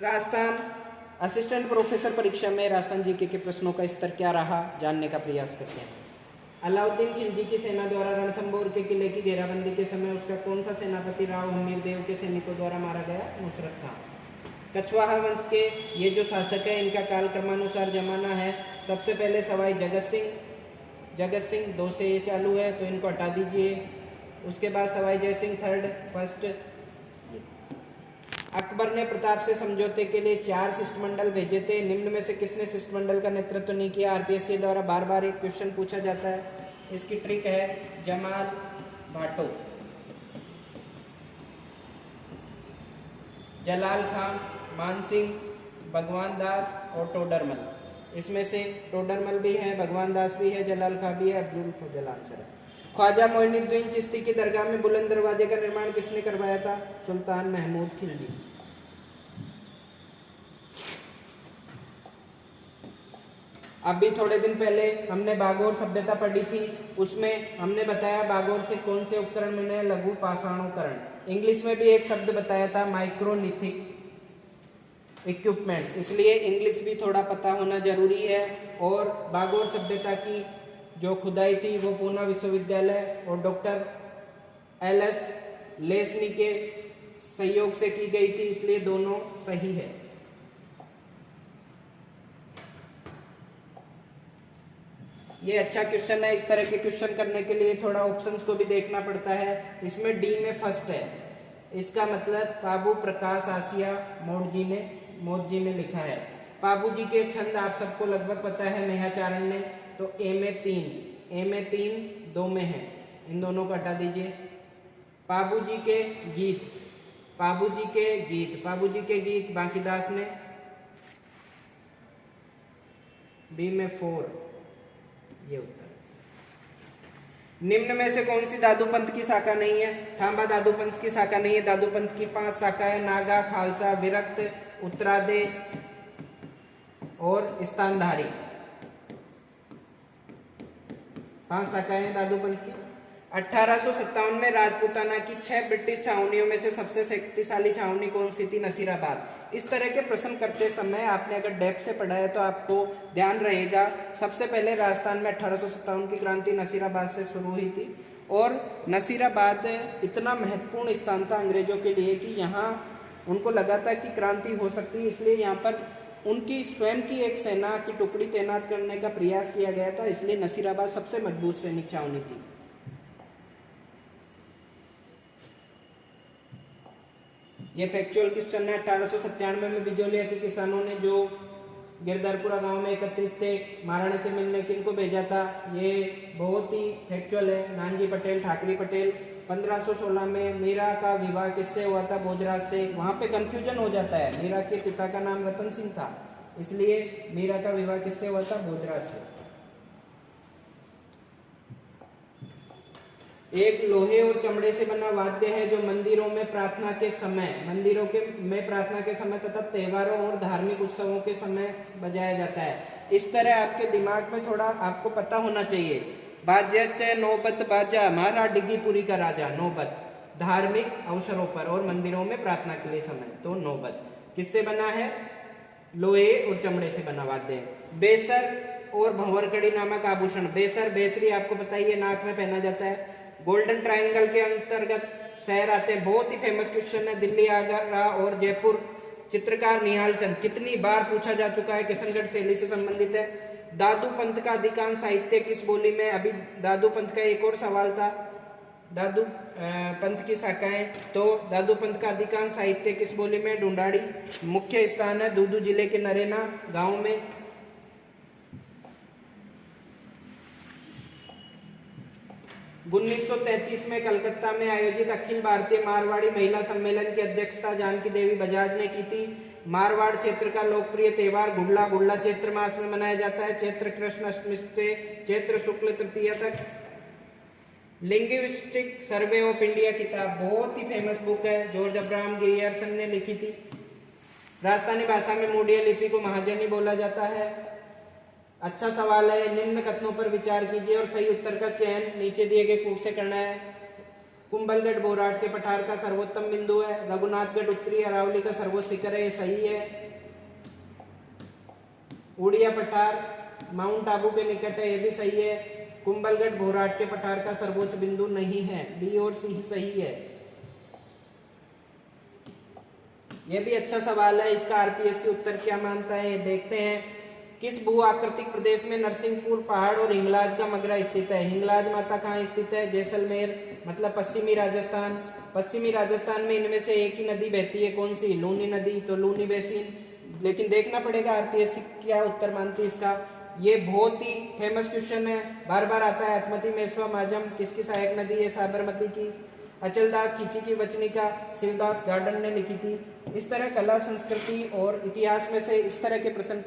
Rajasthan assistant professor परीक्षा में Rajasthan GK के प्रश्नों का स्तर क्या रहा जानने का प्रयास करते हैं। अलाउद्दीन खिलजी की सेना द्वारा रणथंभौर के किले की घेराबंदी के समय उसका कौन सा सेनापति राव हमीर देव के सैनिकों द्वारा मारा गया? नुसरत खां। कछवाहा वंश के ये जो शासक है इनका काल क्रमानुसार जमाना है। सबसे पहले सवाई जगत सिंह 2 से ये चालू है तो इनको हटा दीजिए। उसके बाद सवाई जय सिंह फर्स्ट। अकबर ने प्रताप से समझौते के लिए 4 शिष्टमंडल भेजे थे। निम्न में से किसने शिष्टमंडल का नेतृत्व नहीं किया? आरपीएससी द्वारा बार बार एक क्वेश्चन पूछा जाता है। इसकी ट्रिक है जमाल भाटो, जलाल खान, मानसिंह, भगवान दास और टोडरमल। इसमें से टोडरमल भी है, भगवान दास भी है, जलाल खान भी है, अब्दुल फजल आंसर है। ख्वाजा मोइनुद्दीन चिश्ती की दरगाह में बुलंद दरवाजे का निर्माण किसने करवाया था? सुल्तान महमूद खिलजी। अभी थोड़े दिन पहले हमने बागोर सभ्यता पढ़ी थी, उसमें हमने बताया बागोर से कौन से उपकरण मिले? लघु पाषाणोकरण। इंग्लिश में भी एक शब्द बताया था माइक्रोलिथिक इक्विपमेंट्स, इसलिए इंग्लिश भी थोड़ा पता होना जरूरी है। और बागोर सभ्यता की जो खुदाई थी वो पूना विश्वविद्यालय और डॉक्टर एल.एस. लेस्ली के सहयोग से की गई थी, इसलिए दोनों सही है। ये अच्छा क्वेश्चन है। इस तरह के क्वेश्चन करने के लिए थोड़ा ऑप्शंस को भी देखना पड़ता है। इसमें डी में फर्स्ट है, इसका मतलब पाबू प्रकाश आसिया मोडजी ने लिखा है। पाबू जी के छंद आप सबको लगभग पता है, नेहाचारण ने। तो ए में 3 2 में है, इन दोनों को हटा दीजिए। पाबू जी के गीत बांकीदास ने। बी में 4, ये उत्तर। निम्न में से कौन सी दादू पंथ की शाखा नहीं है? थांबा दादू पंथ की शाखा नहीं है। दादू पंथ की 5 शाखा है, नागा, खालसा, विरक्त, उत्तरादे और स्थानधारी। 5 शाखाएं दादू पंथ की। 1857 में राजपूताना की 6 ब्रिटिश छावनियों में से सबसे शक्तिशाली छावनी कौन सी थी? नसीराबाद। इस तरह के प्रश्न करते समय आपने अगर डेप्थ से पढ़ा है तो आपको ध्यान रहेगा, सबसे पहले राजस्थान में 1857 की क्रांति नसीराबाद से शुरू हुई थी। और नसीराबाद इतना महत्वपूर्ण स्थान था अंग्रेजों के लिए कि यहाँ उनको लगा था कि क्रांति हो सकती है, इसलिए यहाँ पर उनकी स्वयं की एक सेना की टुकड़ी तैनात करने का प्रयास किया गया था, इसलिए नसीराबाद सबसे मजबूत सैनिक छावनी थी। ये फैक्चुअल क्वेश्चन है। 1897 में बिजोलिया के किसानों ने जो गिरधरपुरा गांव में एकत्रित थे महाराणी से मिलने, किनको भेजा था? ये बहुत ही फैक्चुअल है, नानजी पटेल, ठाकरी पटेल। 1516 में मीरा का विवाह किससे हुआ था? भोजराज से। वहां पे कंफ्यूजन हो जाता है, मीरा के पिता का नाम रतन सिंह था, इसलिए मीरा का विवाह किससे हुआ था? भोजराज से। एक लोहे और चमड़े से बना वाद्य है जो मंदिरों में प्रार्थना के समय तथा त्योहारों और धार्मिक उत्सवों के समय बजाया जाता है। इस तरह आपके दिमाग में थोड़ा आपको पता होना चाहिए। बाज्य नौबत बाजा महारा डिग्गीपुरी का राजा। नौबत धार्मिक अवसरों पर और मंदिरों में प्रार्थना के लिए समय, तो नौबत किससे बना है? लोहे और चमड़े से बना वाद्य है। बेसर और भंवरकड़ी नामक आभूषण। बेसरी आपको पता ही है, नाक में पहना जाता है। गोल्डन ट्रायंगल के अंतर्गत शहर आते हैं, बहुत ही फेमस क्वेश्चन है। दिल्ली, आगरा और जयपुर। चित्रकार निहाल चंद, कितनी बार पूछा जा चुका है, किशनगढ़ शैली से संबंधित है। दादू पंथ का अधिकांश साहित्य किस बोली में? अभी दादू पंथ का एक और सवाल था, दादू पंथ की शाखाएं, तो दादू पंथ का अधिकांश साहित्य किस बोली में? ढूंढाड़ी। मुख्य स्थान है दूदू जिले के नरेना गांव में। उन्नीस 1933 में कलकत्ता में आयोजित अखिल भारतीय मारवाड़ी महिला सम्मेलन की अध्यक्षता जानकी देवी बजाज ने की थी। मारवाड़ क्षेत्र का लोकप्रिय त्योहार गुड़ला चैत्र मास में मनाया जाता है, चैत्र कृष्ण अष्टमी से चैत्र शुक्ल तृतीया तक। लिंग्विस्टिक सर्वे ऑफ इंडिया किताब बहुत ही फेमस बुक है, जॉर्ज अब्राहम गियर्सन ने लिखी थी। राजस्थानी भाषा में मोडिया लिपि को महाजनी बोला जाता है। अच्छा सवाल है, निम्न कथनों पर विचार कीजिए और सही उत्तर का चयन नीचे दिए गए कूट से करना है। कुंभलगढ़ बोराट के पठार का सर्वोत्तम बिंदु है। रघुनाथगढ़ उत्तरी अरावली का सर्वोच्च शिखर है, ये सही है। उड़िया पठार माउंट आबू के निकट है, ये भी सही है। कुंभलगढ़ बोराट के पठार का सर्वोच्च बिंदु नहीं है, बी और सी सही है। यह भी अच्छा सवाल है, इसका आरपीएससी उत्तर क्या मानता है ये देखते हैं। किस भू आकृतिक प्रदेश में नरसिंहपुर पहाड़ और हिंगलाज का मगरा स्थित है? हिंगलाज माता कहाँ स्थित है? जैसलमेर, मतलब पश्चिमी राजस्थान। पश्चिमी राजस्थान में इनमें से एक ही नदी बहती है, कौन सी? लूनी नदी, तो लूनी बेसिन। लेकिन देखना पड़ेगा आरपीएससी क्या उत्तर मानती है इसका। ये बहुत ही फेमस क्वेश्चन है, बार बार आता है। अथमती मेस्वा माजम किसकी सहायक नदी है? साबरमती की। अचलदास खींची की वचनिका शिवदास गार्डन ने लिखी थी। इस तरह कला, संस्कृति और इतिहास में से इस तरह के प्रश्न